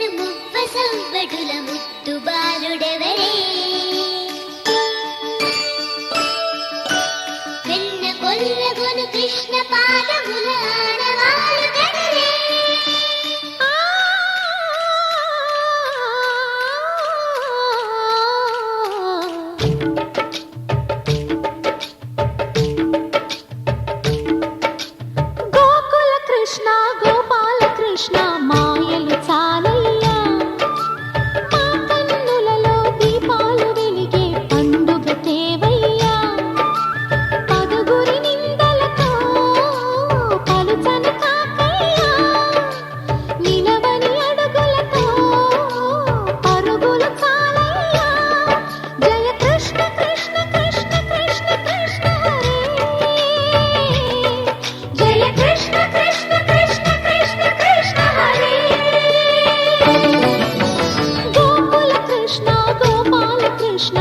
సవ్వడుల ముద్దు బాలుడెవరే వెన్న కొల్లగొను కృష్ణ పాదముల ఆనవాలు కదలే గోకుల కృష్ణ గోపాల కృష్ణ మాయలు చాలయ్యా మా కన్నులలో దీపాలు వెలిగే పండుగ తేవయ్యా పదుగురి నిందలతో పలుచని కాకయ్యా నిలవని అడుగులతో పరుగులు చాలయ్యా జయ కృష్ణ కృష్ణ కృష్ణ కృష్ణ కృష్ణ హరే జయ కృష్ణ కృష్ణ కృష్ణ కృష్ణ కృష్ణ హరే గోకుల కృష్ణ గోపాల కృష్ణ